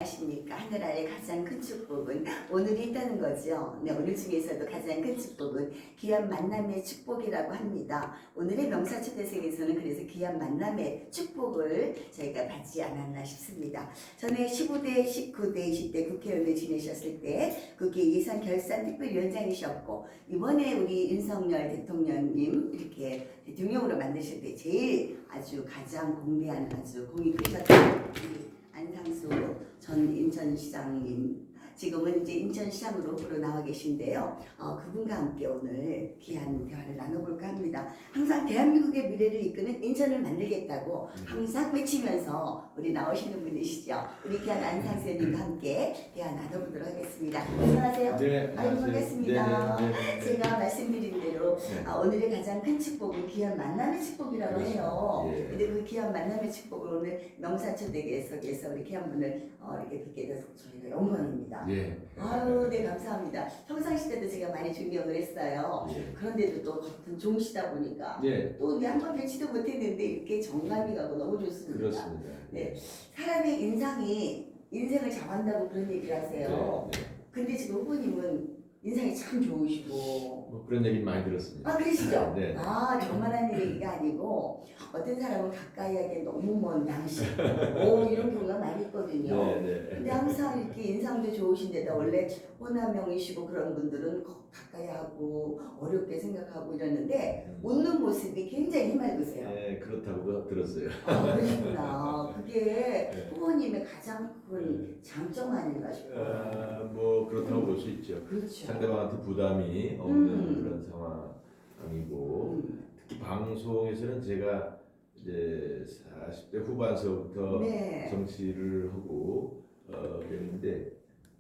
아십니까? 하늘 아래 가장 큰 축복은 오늘이 있다는 거죠. 네, 오늘 중에서도 가장 큰 축복은 귀한 만남의 축복이라고 합니다. 오늘의 명사초대석에서는 그래서 귀한 만남의 축복을 저희가 받지 않았나 싶습니다. 전에 15대, 19대, 20대 국회의원을 지내셨을 때 국회 예산결산특별위원장이셨고 이번에 우리 윤석열 대통령님 이렇게 대통령으로 만드실 때 제일 아주 가장 공대한 아주 공이 크셨던 안상수 전 인천시장님, 지금은 이제 인천시장으로 후보로 나와 계신데요. 그분과 함께 오늘 귀한 대화를 나눠볼까 합니다. 항상 대한민국의 미래를 이끄는 인천을 만들겠다고 항상 외치면서 우리 나오시는 분이시죠. 우리 귀한 안상수님과 함께 대화 나눠보도록 하겠습니다. 안녕하세요. 네, 아이고 반갑습니다. 네. 제가 말씀드린 대로 네. 오늘의 가장 큰 축복은 귀한 만남의 축복이라고 해요. 예. 근데 그 귀한 만남의 축복을 오늘 명사초대석에서 우리 귀한 분을 이렇게 뵙게 돼서 저희가 영광입니다. 예. 아유, 네 감사합니다. 평상시 때도 제가 많이 존경을 했어요. 예. 그런데도 또 같은 종시다 보니까 예. 또 한번 뵙지도 못했는데 이렇게 정감이 가고 너무 좋습니다. 그렇습니다. 네, 사람의 인상이 인생을 잡아간다고 그런 얘기를 하세요. 네. 근데 지금 후보님은 인상이 참 좋으시고 뭐 그런 얘기 많이 들었습니다. 그러시죠? 네. 저만한 얘기가 아니고 어떤 사람은 가까이 하기에 너무 먼 당신 이런 경우가 많이 있거든요. 네. 근데 항상 이렇게 인상도 좋으신데다 원래 호남형이시고 그런 분들은 가까이 하고 어렵게 생각하고 이러는데 웃는 모습이 굉장히 해맑으세요. 네, 그렇다고 들었어요. 그러시구나. 그게 네. 후보님의 가장 큰 장점 아닌가 싶어요. 뭐 그렇다고 볼 수 있죠. 그렇죠. 상대방한테 부담이 없는 그런 상황이고 특히 방송에서는 제가 이제 40대 후반서부터 네. 정치를 하고 그랬는데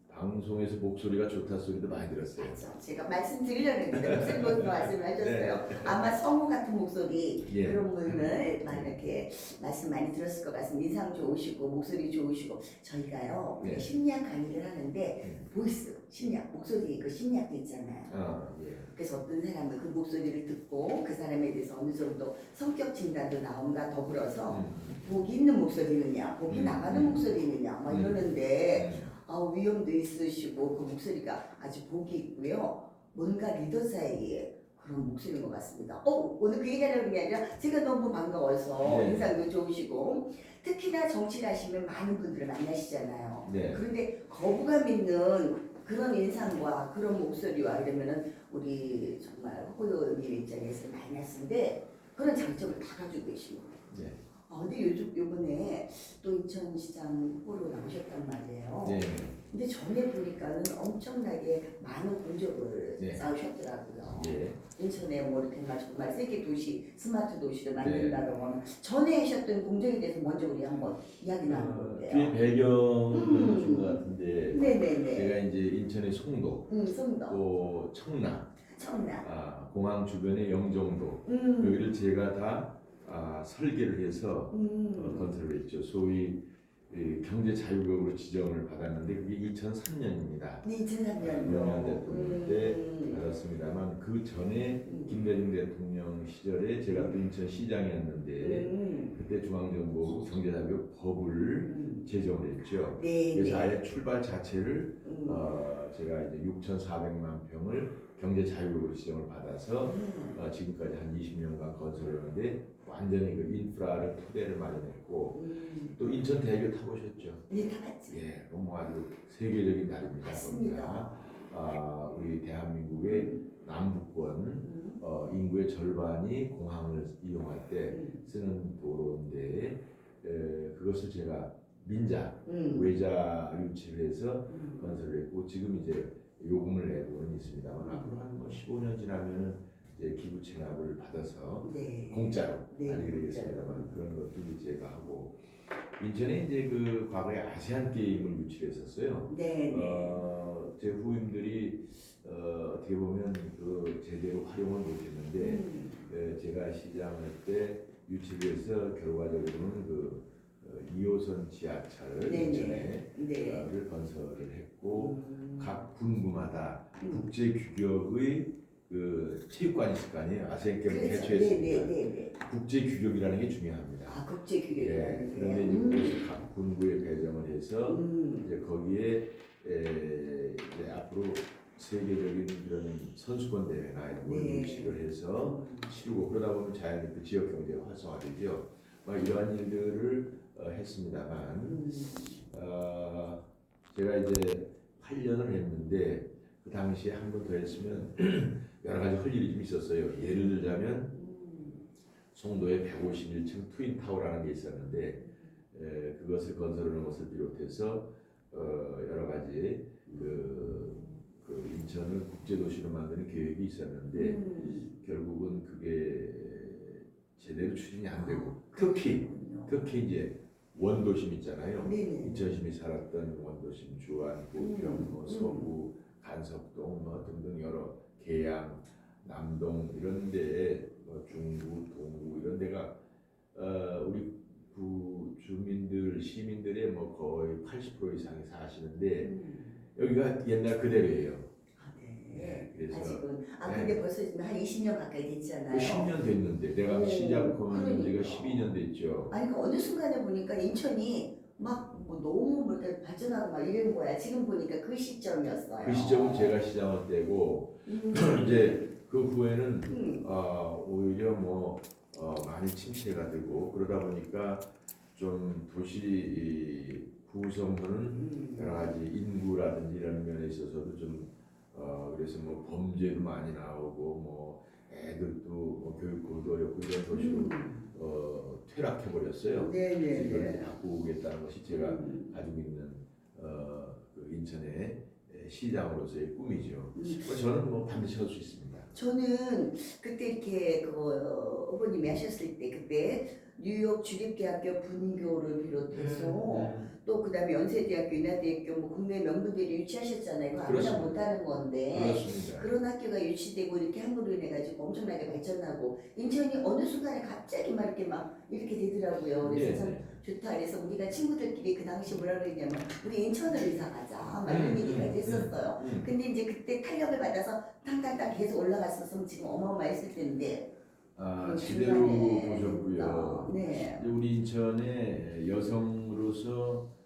방송에서 목소리가 좋다 소리도 많이 들었어요. 맞죠. 제가 말씀드리려는데 목소리도 말씀을 해줬어요. 아마 성우 같은 목소리 예. 그런 분을 많이 이렇게 말씀 많이 들었을 것 같습니다. 인상 좋으시고 목소리 좋으시고 저희가요 예. 심리학 강의를 하는데 보이스 심리학 목소리 그 심리학도 있잖아요. 예. 그래서 어떤 사람은 그 목소리를 듣고 그 사람에 대해서 어느 정도 성격 진단도 나옴과 더불어서 복이 있는 목소리느냐 복이 나가는 목소리느냐 막 이러는데 위험도 있으시고 그 목소리가 아주 복이 있고요. 뭔가 리더자의 그런 목소리인 것 같습니다. 오늘 그 얘기하려는 게 아니라 제가 너무 반가워서 네. 인상도 좋으시고 특히나 정치를 하시면 많은 분들을 만나시잖아요. 네. 그런데 거부감 있는 그런 인상과 그런 목소리와 이러면은 우리 정말 후보님 입장에서 마이너스인데 그런 장점을 다 가지고 계신 거예요. 네. 근데 요번에 또 인천시장 후보로 나오셨단 말이에요. 네. 근데 전에 보니까는 엄청나게 많은 공적을 네. 쌓으셨더라고요. 예. 인천에 뭐 이렇게 정말 세계 도시, 스마트 도시를 만든다고 하면 전에 하셨던 공적에 대해서 먼저 우리 한번 이야기 나눠볼게요. 뒤에 배경을 준 것 같은데 네네네. 제가 이제 인천의 송도, 송도, 또 청라, 청라, 공항 주변의 영종도 여기를 제가 다 설계를 해서 건설을 했죠. 소위 경제 자유국으로 지정을 받았는데 그게 2003년입니다. 2003년도. 노무현 대통령 때 받았습니다만 그 전에 김대중 대통령 시절에 제가 또 인천시장이었는데 그때 중앙정부 경제자유법을 제정을 했죠. 네. 그래서 아예 출발 자체를 제가 이제 6,400만 평을 경제 자유국으로 지정을 받아서 지금까지 한 20년간 건설을 하는데 완전히 그 인프라를 토대를 마련했고 또 인천대교 타보셨죠? 네, 타봤지. 예, 너무 아주 세계적인 다리입니다. 맞습니다. 우리 대한민국의 남부권 인구의 절반이 공항을 이용할 때 쓰는 도로인데 그것을 제가 민자, 외자 유치를 해서 건설을 했고 지금 이제 요금을 내고는 있습니다만 앞으로 한 15년 지나면은 이제 기부 체납을 받아서 공짜로 하게 되겠습니다만 그런 것도 제가 하고 인천에 이제 그 과거에 아시안 게임을 유치했었어요. 제 후임들이 어떻게 보면 그 제대로 활용을 못했는데 제가 시장할 때 유치를 해서 결과적으로는 그 2호선 지하철 인천에를 건설을 했고 각 분구마다 국제 규격의 그 체육관이 있을 거 아니에요. 아시안 게임을 그렇죠. 개최했으니까 네네네. 국제 규격이라는 게 중요합니다. 아 국제 규격이라는 게. 그런데 이제 그것을 각 군구에 배정을 해서 이제 거기에 이제 앞으로 세계적인 그런 선수권 대회나 이런 걸 네. 유치를 해서 치르고 그러다 보면 자연히 그 지역 경제가 활성화되죠. 막 이러한 일들을 했습니다만 제가 이제 8년을 했는데 그 당시에 한 번 더 했으면 여러 가지 할 일이 좀 있었어요. 예를 들자면 송도에 151층 트윈타워라는 게 있었는데 그것을 건설하는 것을 비롯해서 여러 가지 그 인천을 국제도시로 만드는 계획이 있었는데 결국은 그게 제대로 추진이 안 되고 특히 이제 원도심 있잖아요. 네네. 인천시민이 살았던 원도심, 주안, 부평, 뭐 서구, 간석동 뭐 등등 여러 계양, 남동 이런 데에 뭐 중구, 동구 이런 데가 우리 구 주민들 시민들의 뭐 거의 80% 이상이 사시는데 여기가 옛날 그대로예요. 아, 네. 네, 그래서 아직은 네. 근데 벌써 지금 한 20년 가까이 됐잖아요. 10년 됐는데 내가 오, 시작하면 지가 그러니까. 12년 됐죠. 아니 그 어느 순간에 보니까 인천이 막 뭐 너무 뭐 이렇게 발전하고 막 이런 거야. 지금 보니까 그 시점이었어요. 그 시점은 제가 시작할 때고 이제 그 후에는 오히려 뭐 많이 침체가 되고 그러다 보니까 좀 도시 구성도는 여러 가지 인구라든지 이런 면에 있어서도 좀 그래서 뭐 범죄도 많이 나오고 뭐 애들도 뭐 교육고도 어렵고 이런 도시로 퇴락해 버렸어요. 네네. 이걸 바꾸겠다는 것이 제가 가지고 있는 그 인천의 시장으로서의 꿈이죠. 저는 뭐 반드시 할 수 있습니다. 저는 그때 이렇게 그 후보님이 하셨을 때 그때 뉴욕 주립대학교 분교를 비롯해서 또 그다음에 연세대학교, 인하대학교 뭐 국내 명문대를 유치하셨잖아요. 그거 아무나 그렇습니다. 못하는 건데 그렇습니다. 그런 학교가 유치되고 이렇게 함으로 인해 가지고 엄청나게 발전하고 인천이 어느 순간에 갑자기 막 이렇게 되더라고요. 그래서 참 좋다. 그래서 우리가 친구들끼리 그 당시 뭐라 그랬냐면 우리 인천으로 이사 가자 막 이런 얘기가 됐었어요. 근데 이제 그때 탄력을 받아서 탕탕탕 계속 올라갔었으면 지금 어마어마했을 텐데 제대로 중간에 보셨고요. 네. 이제 우리 인천의 여성으로서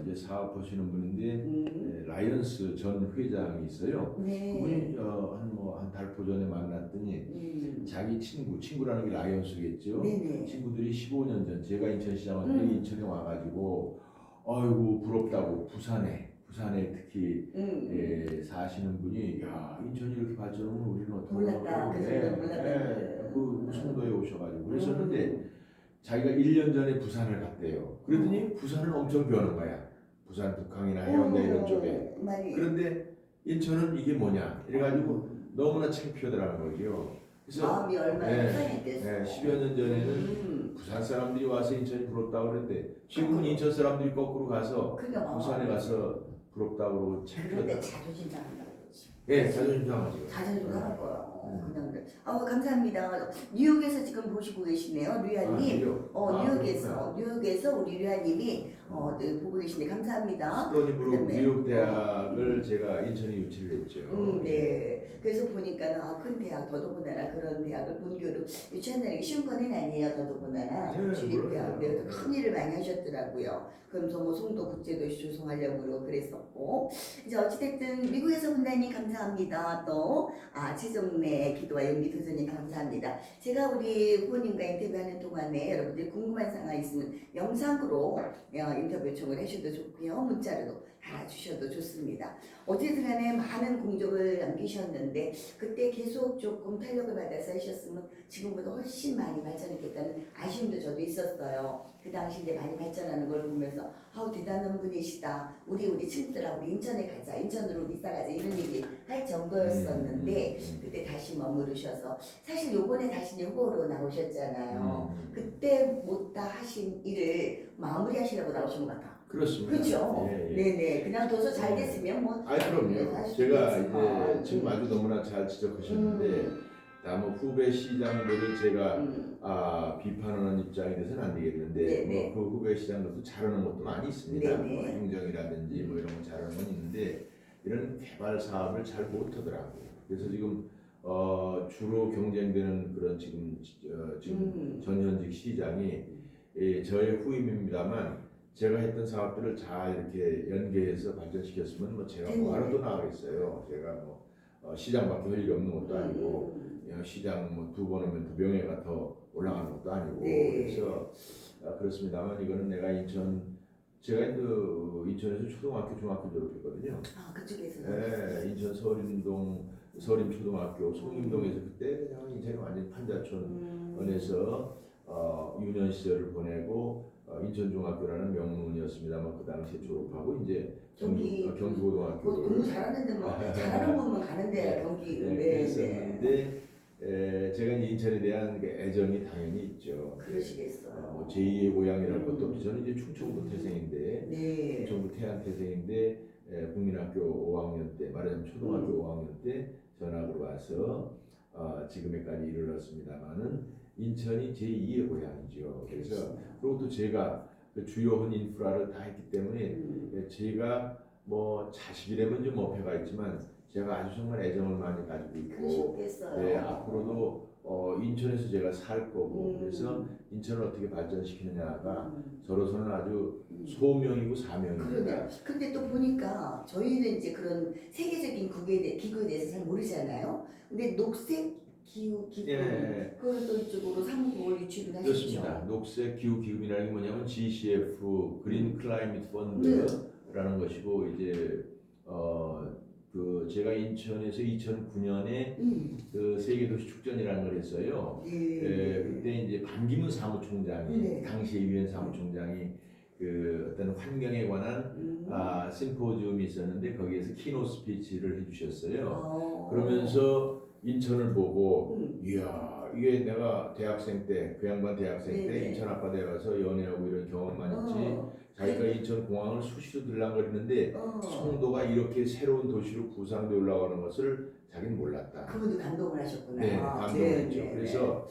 이제 사업하시는 분인데 라이언스 전 회장이 있어요. 네. 그분이 한 달 전에 만났더니 자기 친구라는 게 라이언스겠죠. 네네. 친구들이 15년 전 제가 인천시장 때 인천에 와가지고 아이고 부럽다고 부산에 특히 사시는 분이 야 인천이 이렇게 발전하면 우리는 어떻게 몰랐다. 그 정도는 몰랐다. 그 송도에 오셔가지고 그랬었는데 자기가 1년 전에 부산을 갔대요. 그랬더니 부산은 엄청 변한 거야. 부산 북항이나 해운대 이런 쪽에. 많이. 그런데 인천은 이게 뭐냐 이래가지고 너무나 창피하더라는 거죠. 그래서 마음이 얼마나 편했겠어. 10여 년 전에는 부산 사람들이 와서 인천이 부럽다고 그랬는데 지금은 인천 사람들이 거꾸로 가서 그러니까 부산에 가서 부럽다고 그러고 그런데 창피하다. 자존심 상한다 그러지. 예, 자존심 상하죠. 자존심 상할 거야. 그냥 그래. 감사합니다. 뉴욕에서 지금 보시고 계시네요, 류아님. 뉴욕에서 우리 류아님이 보고 계시네. 감사합니다. 스토니브룩 그다음에 뉴욕 대학을 제가 인천에 유치를 했죠. 네. 그래서 보니까 큰 대학 더더군다나 그런 대학을 본교로 유치한다는 게 쉬운 건 아니에요. 더더군다나 네, 주립대학 그럼요. 큰 일을 많이 하셨더라고요. 그러면서 뭐 송도 국제도시 조성하려고 그랬었고 이제 어찌됐든 미국에서 본다니 감사합니다. 또 최종래 기도와 연기 도전님 감사합니다. 제가 우리 후보님과 인터뷰하는 동안에 여러분들 궁금한 사항이 있으면 영상으로 인터뷰 요청을 하셔도 좋고요. 문자로도 달아주셔도 좋습니다. 어쨌든 간에 많은 공적을 남기셨는데 그때 계속 조금 탄력을 받아서 하셨으면 지금보다 훨씬 많이 발전했겠다는 아쉬움도 저도 있었어요. 그 당시 이제 많이 발전하는 걸 보면서 대단한 분이시다. 우리 친구들하고 우리 인천에 가자. 인천으로 이사 가자. 이런 얘기 할 정도였었는데 그때 다시 머무르셔서 사실 요번에 다시 이제 후보로 나오셨잖아요. 그때 못다 하신 일을 마무리하시려고 나오신 것 같아. 그렇습니다. 그렇죠. 예. 네네. 그냥 둬서 잘 됐으면 뭐. 그럼요. 할 수도 제가 있지만. 이제 지금 아주 너무나 잘 지적하셨는데 다음 후배 시장들을 제가 비판하는 입장이 돼서는 안 되겠는데 네네. 그 후배 시장들도 잘하는 것도 많이 있습니다. 네네. 뭐 행정이라든지 뭐 이런 거 잘하는 건 있는데 이런 개발 사업을 잘 못하더라고요. 그래서 지금 주로 경쟁되는 그런 지금 전현직 시장이 저의 후임입니다만 제가 했던 사업들을 잘 이렇게 연계해서 발전시켰으면 뭐 제가 뭐하러 또 나가겠어요. 제가 뭐 시장밖에 할 일이 없는 것도 아니고 시장 뭐 2번 하면 더 명예가 더 올라가는 것도 아니고 그래서 그렇습니다만 이거는 내가 제가 인천에서 초등학교 중학교 졸업했거든요. 아 그쪽에서. 네, 인천 서림초등학교 송림동에서 그때 그냥 인천이 완전 판자촌에서 유년 시절을 보내고 인천중학교라는 명문이었습니다만 그 당시에 졸업하고 이제 경기고등학교 공부 잘하는데 뭐 잘하는 곳만 가는데 경기. 그랬었는데 제가 이제 인천에 대한 그 애정이 당연히 있죠. 그러시겠어요. 뭐 제2의 고향이라는 것도 없죠. 저는 이제 충청도 태생인데 충청도 태안 태생인데 국민학교 5학년 때 말하자면 초등학교 5학년 때 전학으로 와서 지금에까지 이르렀습니다만은 인천이 제2의 고향이죠. 그래서 그리고 또 제가 그 주요한 인프라를 다 했기 때문에 제가 뭐 자식이라면 좀 어폐가 있지만 제가 아주 정말 애정을 많이 가지고 있고 그러셨겠어요. 네, 앞으로도 인천에서 제가 살 거고 그래서 인천을 어떻게 발전시키느냐가 저로서는 아주 소명이고 사명입니다. 그러네요. 근데 또 보니까 저희는 이제 그런 세계적인 기구에 대해서 잘 모르잖아요. 근데 녹색 기후 기금 그걸 또 이쪽으로 사무국을 유치를 하셨죠. 그렇습니다. 녹색 기후 기금이라는 게 뭐냐면 GCF 그린 클라이밋 펀드라는 것이고 이제 제가 인천에서 2009년에 그 세계도시 축전이라는 걸 했어요. 그때 이제 반기문 사무총장이 당시 유엔 사무총장이 그 어떤 환경에 관한 심포지움이 있었는데 거기에서 키노 스피치를 해주셨어요. 그러면서 인천을 보고 이야 이게 내가 대학생 때 그 양반 대학생 때 인천 아빠대에 와서 연애하고 이런 경험만 있지 자기가 인천 공항을 수시로 들락거리는데 송도가 이렇게 새로운 도시로 부상돼 올라가는 것을 자기는 몰랐다. 그분도 감동을 하셨구나. 네, 감동했죠.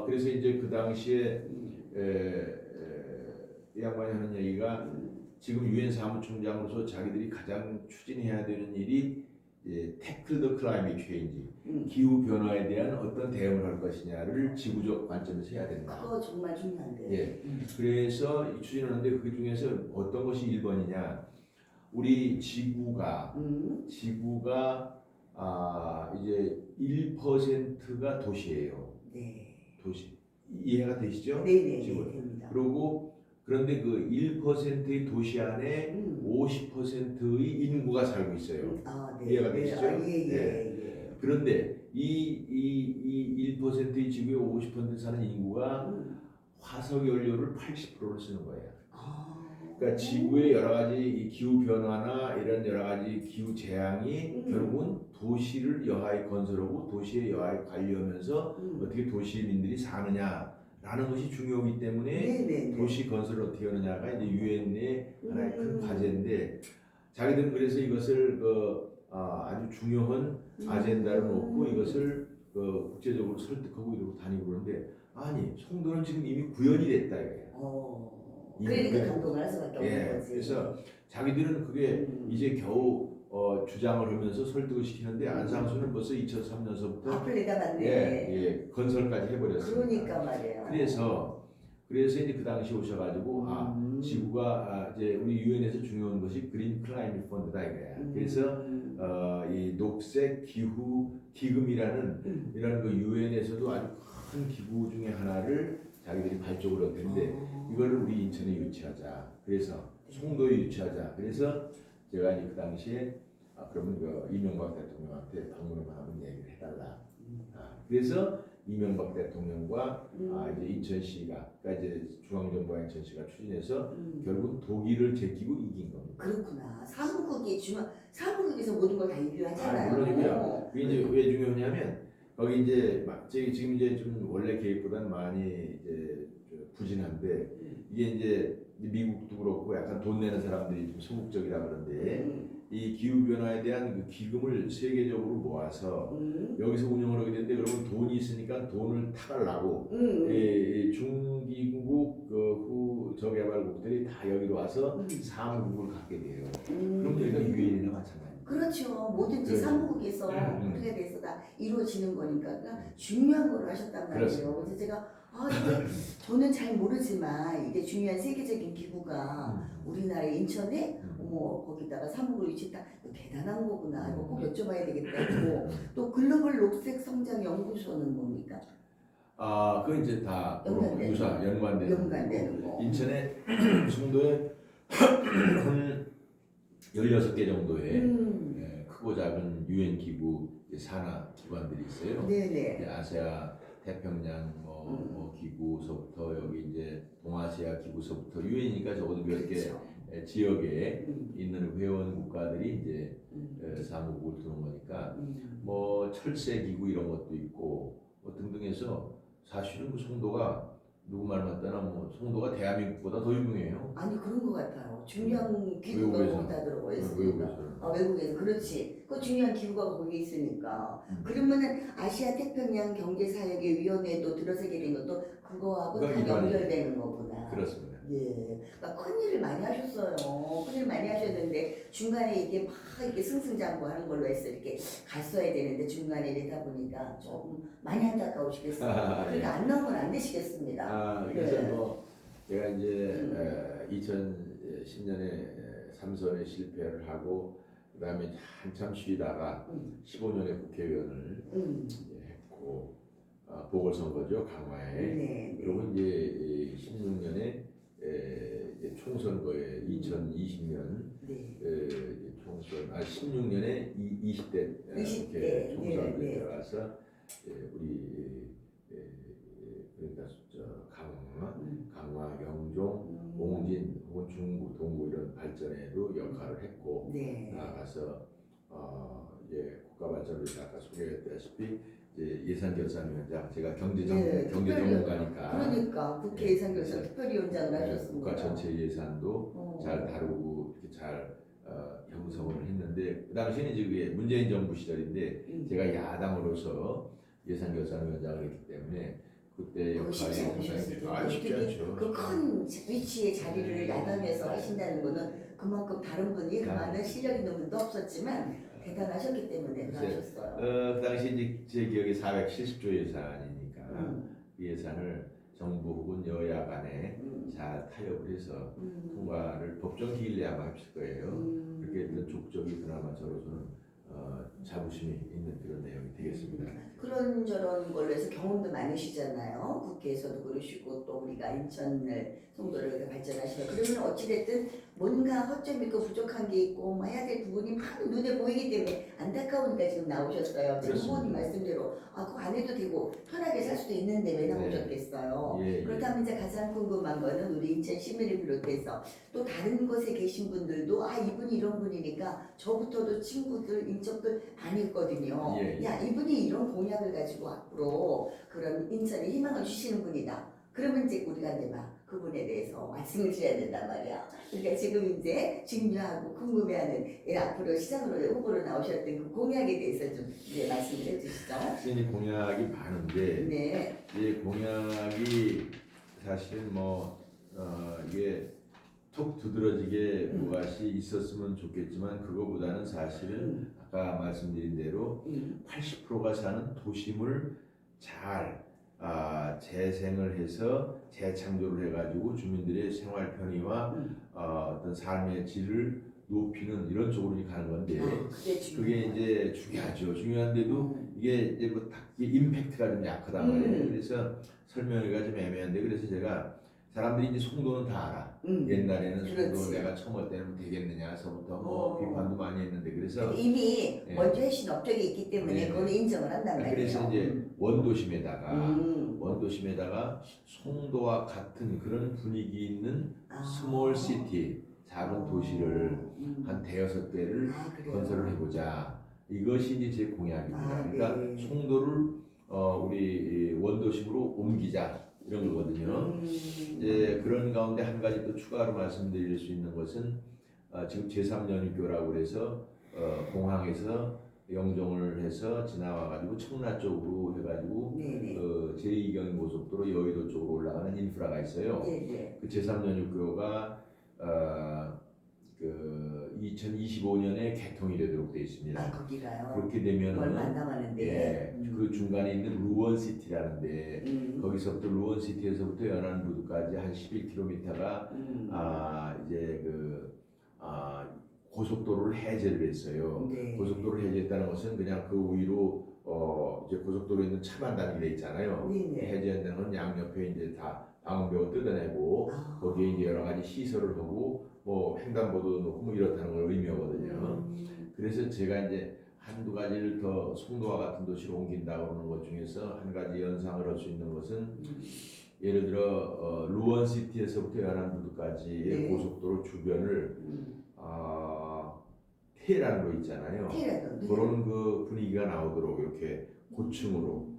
그래서 이제 그 당시에 이 양반이 하는 얘기가 지금 유엔 사무총장으로서 자기들이 가장 추진해야 되는 일이 태클 더 클라이밋 체인지 기후 변화에 대한 어떤 대응을 할 것이냐를 지구적 관점에서 해야 된다. 그거 정말 중요한데. 예. 그래서 추진하는데 그 중에서 어떤 것이 1번이냐? 우리 지구가 이제 1%가 도시예요. 네. 도시 이해가 되시죠? 네네. 지구. 됩니다. 그런데 그 1%의 도시 안에 50%의 인구가 살고 있어요. 네. 이해가 되시죠? 예. 그런데 이 1%의 지구의 50% 사는 인구가 화석 연료를 80%를 쓰는 거예요. 그러니까 지구의 여러 가지 이 기후 변화나 이런 여러 가지 기후 재앙이 결국은 도시를 여하에 건설하고 도시에 여하에 관리하면서 어떻게 도시민들이 사느냐라는 것이 중요하기 때문에 도시 건설을 어떻게 하느냐가 이제 유엔의 하나의 큰 과제인데 자기들은 그래서 이것을 아주 중요한 아젠다를 놓고 이것을 국제적으로 설득하고 이러고 다니고 그러는데 아니 송도는 지금 이미 구현이 됐다 이거예요. 그러니까 감동을 할 수밖에 없는 거지. 그래서 자기들은 그게 이제 겨우 주장을 하면서 설득을 시키는데 안상수는 벌써 2003년서부터 앞을 내다봤네. 건설까지 해버렸습니다. 그러니까 말이에요. 그래서 이제 그 당시 오셔가지고 지구가 이제 우리 유엔에서 중요한 것이 그린 클라이밋 펀드다 이거야. 그래서 이 녹색 기후 기금이라는 이런 그 유엔에서도 아주 큰 기구 중에 하나를 자기들이 발족을 할 텐데 이거를 우리 인천에 유치하자. 그래서 송도에 유치하자. 그래서 제가 이제 그 당시에 그러면 그 이명박 대통령한테 방문을 한번 얘기를 해달라. 그래서 이명박 대통령과 이제 인천시가 그러니까 이제 중앙정부와 인천시가 추진해서 결국 독일을 제끼고 이긴 겁니다. 그렇구나. 사무국에서 모든 걸 다 이규하잖아요. 물론이고요. 이게 이제 왜 중요하냐면 거기 이제 지금 이제 좀 원래 계획보다는 많이 이제 부진한데 이게 이제 미국도 그렇고 약간 돈 내는 사람들이 좀 소극적이라 그러는데 이 기후 변화에 대한 그 기금을 세계적으로 모아서 여기서 운영을 하게 되는데 그러면 돈이 있으니까 돈을 타갈라고 중기국 후 저개발국들이 다 여기로 와서 사무국을 갖게 돼요. 그럼 여기가 유엔이나 마찬가지입니다. 그렇죠. 뭐든지 그렇죠. 사무국에서 음. 어떻게 돼서 다 이루어지는 거니까 그러니까 중요한 걸 하셨단 말이에요. 그렇습니다. 그래서 제가 이게 저는 잘 모르지만 이게 중요한 세계적인 기구가 우리나라 인천에 거기다가 사무국 위치 딱 대단한 거구나. 이거 꼭 여쭤봐야 되겠다 했고 또 글로벌 녹색 성장 연구소는 뭡니까? 그 이제 다 그런 거 유사 연관되는 거. 인천에 송도에 한 16개 정도의 크고 작은 유엔 기구 산하 기관들이 있어요. 네네. 아시아 태평양 뭐 기구서부터 여기 이제 동아시아 기구서부터 유엔이니까 적어도 몇 개 그렇죠. 지역에 있는 회원 국가들이 이제 사무국을 두는 거니까 뭐 철새 기구 이런 것도 있고 뭐 등등해서 사실은 그 송도가 누구 말 맞다나 뭐 송도가 대한민국보다 더 유명해요. 아니 그런 것 같아요. 중요한 기구가 외국에서. 거기다 들어가 있으니까. 외국에서. 외국에서 그렇지. 그 중요한 기구가 거기 있으니까. 그러면은 아시아 태평양 경제사역의 위원회도 들어서게 된 것도 그거하고 다 연결되는 거구나. 그렇습니다. 예, 그러니까 큰 일을 많이 하셨어요. 큰 일을 많이 하셨는데 중간에 이게 막 이렇게 승승장구하는 걸로 해서 이렇게 갔어야 되는데 중간에 되다 보니까 조금 많이 안타까우시겠어요. 그러니까 안 나오면 안 되시겠습니다. 그래서 뭐 제가 이제 2010년에 삼선에 실패를 하고 그다음에 한참 쉬다가 15년에 국회의원을 이제 했고 보궐선거죠 강화에. 네. 그리고 이제 16년에 총선거에 2020년 총선 16년에 20대 총선에 들어가서 우리 그러니까 강화, 영종, 공진, 혹은 중구, 동구 이런 발전에도 역할을 했고 나아가서 이제 국가 발전을 아까 소개했다시피 이제 예산결산위원장 제가 경제 전문가니까 그러니까 국회 예산결산 특별위원장을 하셨습니다. 국가 전체 예산도 잘 다루고 이렇게 잘 형성을 했는데 그 당시에는 이제 그게 문재인 정부 시절인데 제가 야당으로서 예산결산위원장을 했기 때문에 그때 역할이 쉽지 않으셨어요. 쉽지 않죠. 그 큰 위치의 자리를 야당에서 하신다는 거는 그만큼 다른 분이 그만한 실력 있는 분도 없었지만 대단하셨기 때문에 하셨어요. 그 당시 이제 제 기억에 470조 예산이니까 그 예산을 정부 혹은 여야 간에 잘 타협을 해서 통과를 법정 기일 내에 아마 했을 거예요. 그렇게 했던 족적이 그나마 저로서는 자부심이 있는 그런 내용이 되겠습니다. 그런저런 걸로 해서 경험도 많으시잖아요. 국회에서도 그러시고 또 우리가 인천을 송도를 발전하시고 그러면 어찌됐든 뭔가 허점이 있고 부족한 게 있고 뭐 해야 될 부분이 막 눈에 보이기 때문에 안타까우니까 지금 나오셨어요. 지금 후보님 말씀대로 그거 안 해도 되고 편하게 살 수도 있는데 왜 나오셨겠어요. 그렇다면 이제 가장 궁금한 거는 우리 인천 시민을 비롯해서 또 다른 곳에 계신 분들도 이분이 이런 분이니까 저부터도 친구들 인적들 많이 있거든요. 야 이분이 이런 공약을 가지고 앞으로 그런 인천에 희망을 주시는 분이다. 그러면 이제 우리가 이제 막 그분에 대해서 말씀을 드려야 된단 말이야. 그러니까 지금 이제 중요하고 궁금해하는 앞으로 시장으로 후보로 나오셨던 그 공약에 대해서 좀 이제 말씀을 해주시죠. 이제 공약이 많은데 이제 공약이 사실은 이게 툭 두드러지게 무엇이 있었으면 좋겠지만 그거보다는 사실은 아까 말씀드린 대로 80%가 사는 도심을 잘 재생을 해서 재창조를 해가지고 주민들의 생활 편의와 어떤 삶의 질을 높이는 이런 쪽으로 가는 건데 그게 이제 중요하죠. 중요한데도 이게 이제 임팩트가 좀 약하단 말이에요. 그래서 설명하기가 좀 애매한데 그래서 제가 사람들이 이제 송도는 다 알아. 옛날에는 송도 내가 처음 올 때는 되겠느냐서부터 비판도 많이 했는데 그래서 이미 먼저 해신 업적이 있기 때문에 그걸 인정을 한단 말이에요. 그래서 이제 원도심에다가 송도와 같은 그런 분위기 있는 스몰 시티 작은 도시를 한 대여섯 개를 건설을 해보자. 이것이 이제 제 공약입니다. 그러니까 송도를 우리 원도심으로 옮기자. 이런 거거든요. 이제 그런 가운데 한 가지 또 추가로 말씀드릴 수 있는 것은 지금 제3연육교라고 해서 공항에서 영종을 해서 지나와가지고 청라 쪽으로 해가지고 제2경인 고속도로 여의도 쪽으로 올라가는 인프라가 있어요. 그 제3연육교가 2025년에 개통이 되도록 되어 있습니다. 아, 거기가요. 그렇게 되면 얼마 안 남았는데. 그 중간에 있는 루원시티라는데 거기서부터 루원시티에서부터 연안부두까지 한 11km가 이제 고속도로를 해제를 했어요. 네. 고속도로를 해제했다는 것은 그냥 그 위로 이제 고속도로에 있는 차만 다니게 돼 있잖아요. 네네. 해제한다는 건 양옆에 이제 다 방음벽을 뜯어내고 거기에 이제 여러 가지 시설을 하고 뭐 횡단보도 놓고 뭐 이렇다는 걸 의미하거든요. 그래서 제가 이제 한두 가지를 더 송도와 같은 도시로 옮긴다고 하는 것 중에서 한 가지 연상을 할 수 있는 것은 예를 들어 루원시티에서부터 연안부두까지의 네. 고속도로 주변을 테라로 있잖아요. 테라도. 그런 그 분위기가 나오도록 이렇게 고층으로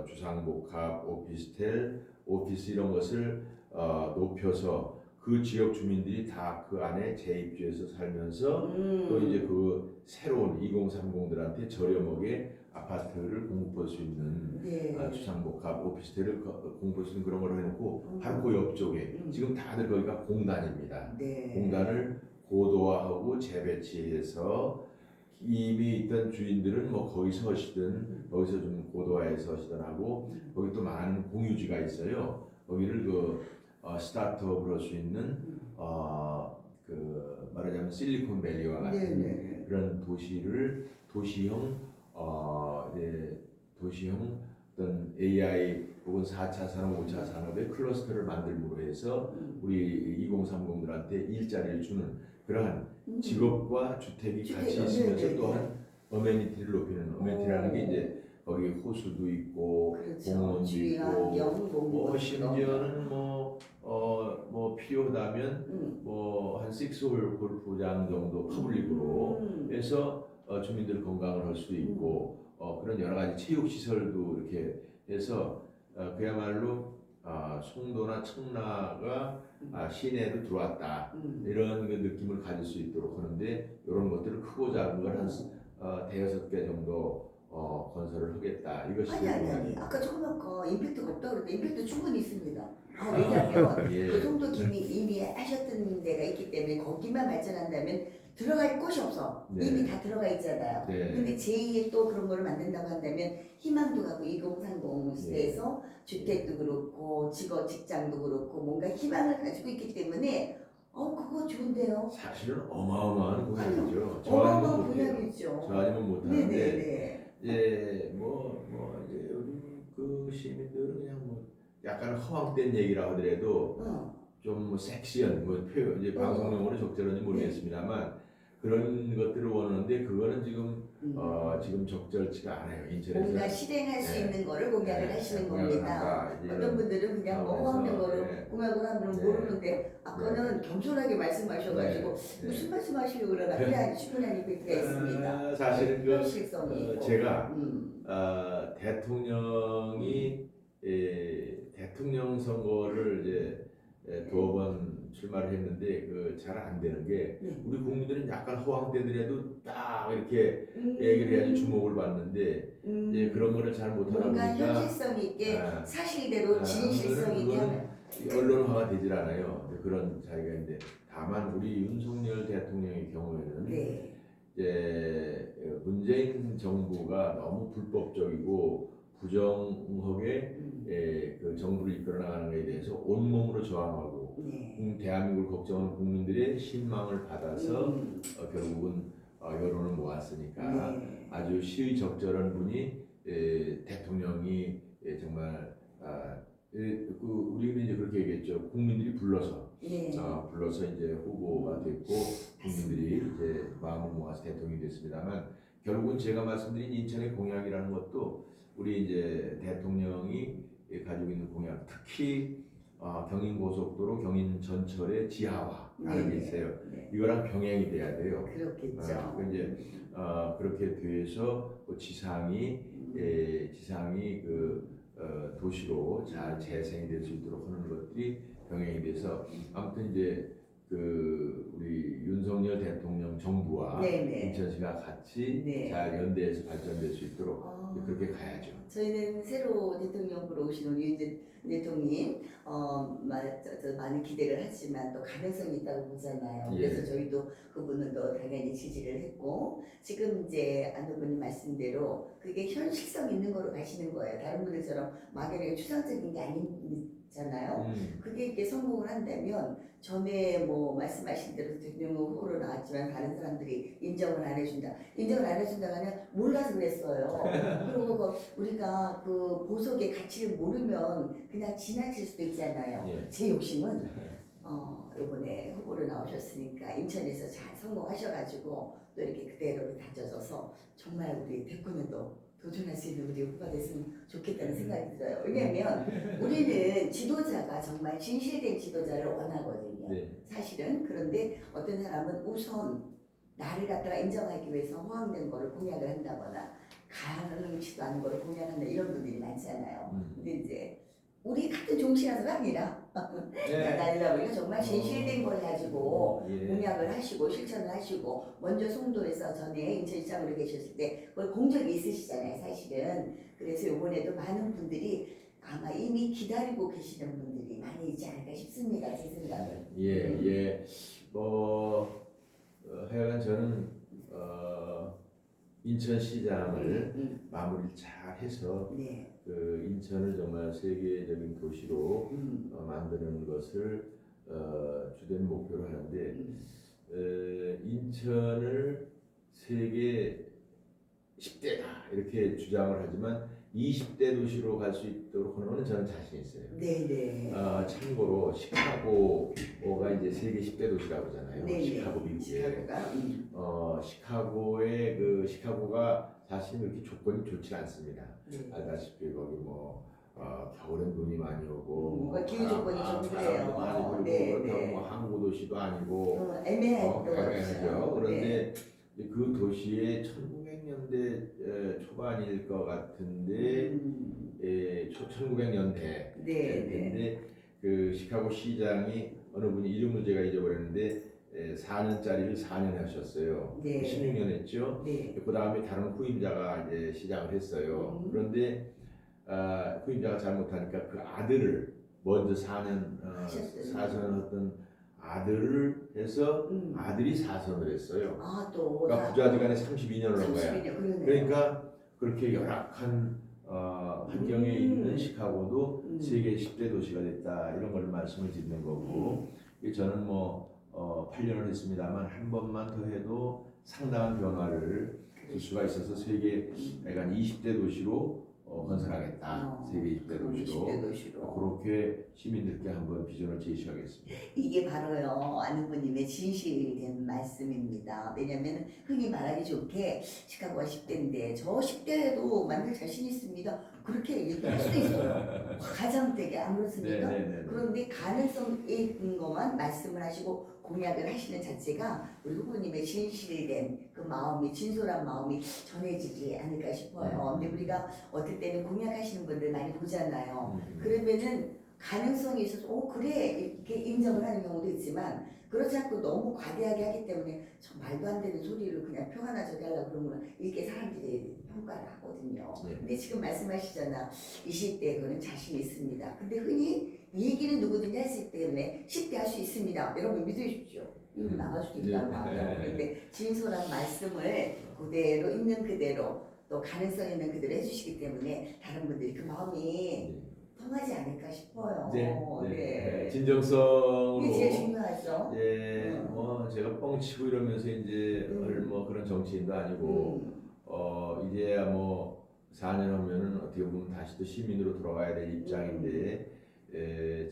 주상복합, 오피스텔, 오피스 이런 것을 높여서 그 지역 주민들이 다 그 안에 재입주해서 살면서 또 이제 그 새로운 2030들한테 저렴하게 아파트를 공급할 수 있는 네. 주상복합, 오피스텔을 공급할 수 있는 그런 걸 해놓고 바로 그 옆쪽에 지금 다들 거기가 공단입니다. 네. 공단을 고도화하고 재배치해서 이미 있던 주인들은 뭐 거기서 하시든 거기서 좀 고도화해서 하시든 하고 거기 또 많은 공유지가 있어요. 거기를 스타트업을 할 수 있는 말하자면 실리콘밸리와 같은 네네. 그런 도시형 어떤 AI 혹은 4차 산업, 5차 산업의 클러스터를 만들므로 해서 우리 2030들한테 일자리를 주는 그러한 직업과 주택이 같이 있으면서 또한 어메니티를 높이는 어메니티라는 게 이제 거기 호수도 있고 그렇죠. 공원도 있고 뭐 심지어는 뭐 필요하다면 뭐 한 6홀 골프장 정도 퍼블릭으로 해서 주민들 건강을 할 수도 있고 그런 여러 가지 체육 시설도 이렇게 해서 그야말로 송도나 청라가 시내로 들어왔다 이런 그 느낌을 가질 수 있도록 하는데 이런 것들을 크고 작은 걸 한 대여섯 개 정도 건설을 하겠다 이것이 아니 아까 조금 아까 임팩트가 없다고 그랬는데 임팩트 충분히 있습니다. 왜냐하면 예. 그 정도 이미 하셨던 데가 있기 때문에 거기만 발전한다면 들어갈 곳이 없어. 네. 이미 다 들어가 있잖아요. 네. 근데 제2의 또 그런 거를 만든다고 한다면 희망도 가고 2030 시대에서 주택도 그렇고 직장도 그렇고 뭔가 희망을 가지고 있기 때문에 그거 좋은데요. 사실은 어마어마한 공약이죠. 어마어마한 공약이죠. 저 아니면 못하는데 네네네. 이제 이제 우리 그 시민들은 그냥 약간 허황된 얘기라 하더라도 좀 섹시한 표현 이제 방송용어로 적절한지 모르겠습니다만 그런 것들을 원하는데 그거는 지금 지금 적절치가 않아요. 인천에서 뭔가 실행할 수 있는 거를 공약을 하시는 겁니다. 어떤 분들은 그냥 허황된 거를 공약을 하면 모르는데 아까는 겸손하게 말씀하셔가지고 무슨 말씀하시려고 그러나 그냥 충분한 이펙트가 있습니다. 사실은 현실성이 있고. 제가 대통령이 대통령 선거를 이제 두어 번 출마를 했는데 잘 안 되는 게 우리 국민들은 약간 허황되더라도 딱 이렇게 얘기를 해야지 주목을 받는데 이제 그런 거를 잘 못하다 뭔가 보니까 현실성 있게 사실대로 진실성 있게 하면 언론화가 되질 않아요. 그런 자기가 있는데 다만 우리 윤석열 대통령의 경우에는 이제 문재인 정부가 너무 불법적이고 부정하게 그 정부를 이끌어 나가는 것에 대해서 온몸으로 저항하고 대한민국을 걱정하는 국민들의 신망을 받아서 결국은 여론을 모았으니까 아주 시의적절한 분이 대통령이 정말 우리는 이제 그렇게 얘기했죠. 국민들이 불러서 이제 후보가 됐고 국민들이 이제 마음을 모아서 대통령이 됐습니다만 결국은 제가 말씀드린 인천의 공약이라는 것도 우리 이제 대통령이 가지고 있는 공약, 특히 경인고속도로 경인 전철의 지하화라는 게 있어요. 이거랑 병행이 돼야 돼요. 그렇겠죠. 이제 그렇게 돼서 지상이 도시로 잘 재생이 될 수 있도록 하는 것들이 병행이 돼서 아무튼 이제 우리 윤석열 대통령 정부와 네네. 인천시가 같이 네. 잘 연대해서 발전될 수 있도록 그렇게 가야죠. 저희는 새로 대통령으로 오신 우리 윤 대통령 많은 기대를 하지만 또 가능성이 있다고 보잖아요. 예. 그래서 저희도 그분은 또 당연히 지지를 했고 지금 이제 안 후보님 말씀대로 그게 현실성 있는 거로 가시는 거예요. 다른 분들처럼 막연하게 추상적인 게 아니잖아요. 그게 이렇게 성공을 한다면 전에 뭐 말씀하신 대로 대통령 후보로 나왔지만 다른 사람들이 인정을 안 해준다. 인정을 안 해준다가 아니라 몰라서 그랬어요. 그리고 우리가 그 보석의 가치를 모르면 그냥 지나칠 수도 있잖아요. 예. 제 욕심은 이번에 후보로 나오셨으니까 인천에서 잘 성공하셔가지고 또 이렇게 그대로 다져져서 정말 우리 대구는도 도전할 수 있는 우리 후보가 됐으면 좋겠다는 생각이 들어요. 왜냐하면 우리는 지도자가 정말 진실된 지도자를 원하거든요. 네. 사실은. 그런데 어떤 사람은 우선 나를 갖다가 인정하기 위해서 허황된 거를 공약을 한다거나 가능치도 않은 거를 공약한다 이런 분들이 많잖아요. 근데 이제 우리 같은 종씨라서가 아니라 나이다 보니까 정말 진실된 걸 가지고 공약을 하시고 실천을 하시고 먼저 송도에서 전에 인천시장으로 계셨을 때 그걸 공적이 있으시잖아요 사실은. 그래서 이번에도 많은 분들이 아마 이미 기다리고 계시는 분들이 많이 있지 않을까 싶습니다. 제 생각은. 예. 하여간 저는 인천시장을 마무리를 잘 해서 네. 그 인천을 정말 세계적인 도시로 만드는 것을 주된 목표로 하는데 인천을 세계 10대다 이렇게 주장을 하지만 20대 도시로 갈 수 있도록 하는 저는 자신 있어요. 네네. 참고로 시카고가 이제 세계 10대 도시라고 하잖아요. 네네. 시카고 미국에. 시카고가. 시카고의 시카고가 사실 그렇게 조건이 좋지 않습니다. 네. 알다시피 거기 겨울엔 눈이 많이 오고 기후 조건이 좀 그래요. 많이 불고 그렇다고 항구 도시도 아니고 애매하죠. 그런데 그 도시에 1900년대 초반일 것 같은데 1900년대 근데 그 시카고 시장이 어느 분이 이름을 제가 잊어버렸는데 4년짜리를 4년 하셨어요. 16년 했죠. 그 다음에 다른 후임자가 이제 시작을 했어요. 그런데 후임자가 잘못하니까 그 아들을 먼저 4년 사선했던 아들을 해서 아들이 사선을 했어요. 그러니까 부자지간에 32년을 한 거야. 그러니까 그렇게 열악한 환경에 있는 시카고도 세계 10대 도시가 됐다 이런 걸 말씀을 드리는 거고 저는 8년을 했습니다만 한 번만 더 해도 상당한 변화를 줄 수가 있어서 세계 약간 20대 도시로 건설하겠다. 세계 20대 도시로 그렇게 시민들께 한번 비전을 제시하겠습니다. 이게 바로요 안 후보님의 진실된 말씀입니다. 왜냐하면 흔히 말하기 좋게 시카고가 10대인데 저 10대에도 만들 자신 있습니다. 그렇게 얘기할 수도 있어요. 가장되게 안 그렇습니까? 그런데 가능성 있는 것만 말씀을 하시고 공약을 하시는 자체가 우리 후보님의 진실된 그 마음이 진솔한 마음이 전해지지 않을까 싶어요. 근데 우리가 어떨 때는 공약하시는 분들 많이 보잖아요. 그러면은 가능성이 있어서 그래 이렇게 인정을 하는 경우도 있지만 그렇지 않고 너무 과대하게 하기 때문에 저 말도 안 되는 소리를 그냥 표 하나 저기 하려고 그러면 이렇게 사람들이 평가를 하거든요. 근데 지금 말씀하시잖아 20대 그거는 자신 있습니다. 근데 흔히 이 얘기는 누구든지 할 수 있기 때문에 10대 할 수 있습니다. 여러분 믿으십시오. 이거 나갈 수도 있다고 하고요. 그런데 진솔한 말씀을 그대로 있는 그대로 또 가능성 있는 그대로 해주시기 때문에 다른 분들이 그 마음이 통하지 않을까 싶어요. 진정성으로 이게 제일 중요하죠. 제가 뻥치고 이러면서 이제 그런 정치인도 아니고 이제야 4년 하면은 어떻게 보면 다시 또 시민으로 돌아가야 될 입장인데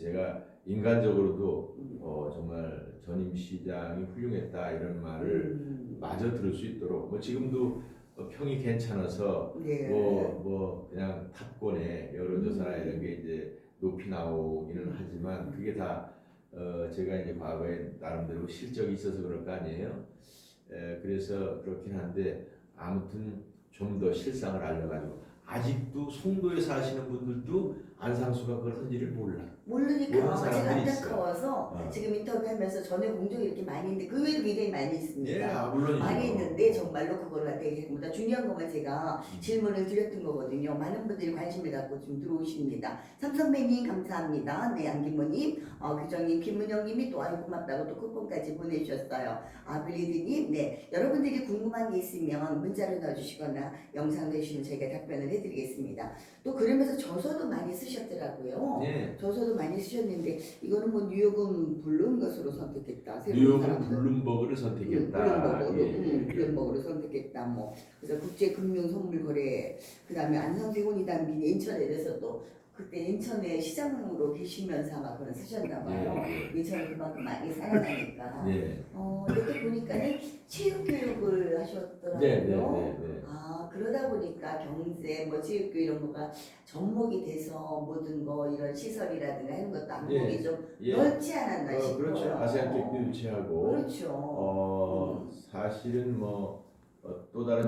제가 인간적으로도 정말 전임 시장이 훌륭했다 이런 말을 마저 들을 수 있도록 지금도 평이 괜찮아서 그냥 탑권에 여론조사나 이런 게 이제 높이 나오기는 하지만 그게 다 제가 이제 과거에 나름대로 실적이 있어서 그럴 거 아니에요. 그래서 그렇긴 한데 아무튼 좀 더 실상을 알려가지고 아직도 송도에 사시는 분들도 안상수가 그걸 한지를 몰라. 모르니까 모르는 제가 사람들이 있어. 안타까워서 지금 인터뷰하면서 전에 공정이 이렇게 많이 있는데 그 외에도 굉장히 많이 있습니다. 물론이죠. 많이 있는데 정말로 그거를 갖다가 보다 중요한 것만 제가 질문을 드렸던 거거든요. 많은 분들이 관심을 갖고 좀 들어오십니다. 삼선배님 감사합니다. 네, 안기모님, 규정님, 김문영님이 또 아유 고맙다고 또 쿠폰까지 보내주셨어요. 아블리드님, 네, 여러분들이 궁금한 게 있으면 문자로 넣어주시거나 영상 내주시면 저희가 답변을 해드리겠습니다. 또 그러면서 저서도 많이 쓰셨더라고요. 네. 저서도 많이 쓰셨는데 이거는 뭐 뉴욕은 부른 것으로 선택했다. 뉴욕은 블룸버그를 선택했다. 블룸버그로 선택했다. 뭐 그래서 국제금융선물거래 그다음에 안성재곤이 담긴 인천에 대해서도 그때 인천에 시장으로 계시면서 아마 그런 쓰셨나 봐요. 인천을 그만큼 많이 사랑하니까. 이렇게 보니까는 체육교육을 하셨더라고요. 아 그러다 보니까 경제, 뭐 체육교육 이런 거가 접목이 돼서 모든 거 이런 시설이라든가 하는 것도 안목이 좀 넓지 않았나 싶어요. 그렇죠. 아세안 쪽도 유치하고. 그렇죠. 사실은 뭐 또 다른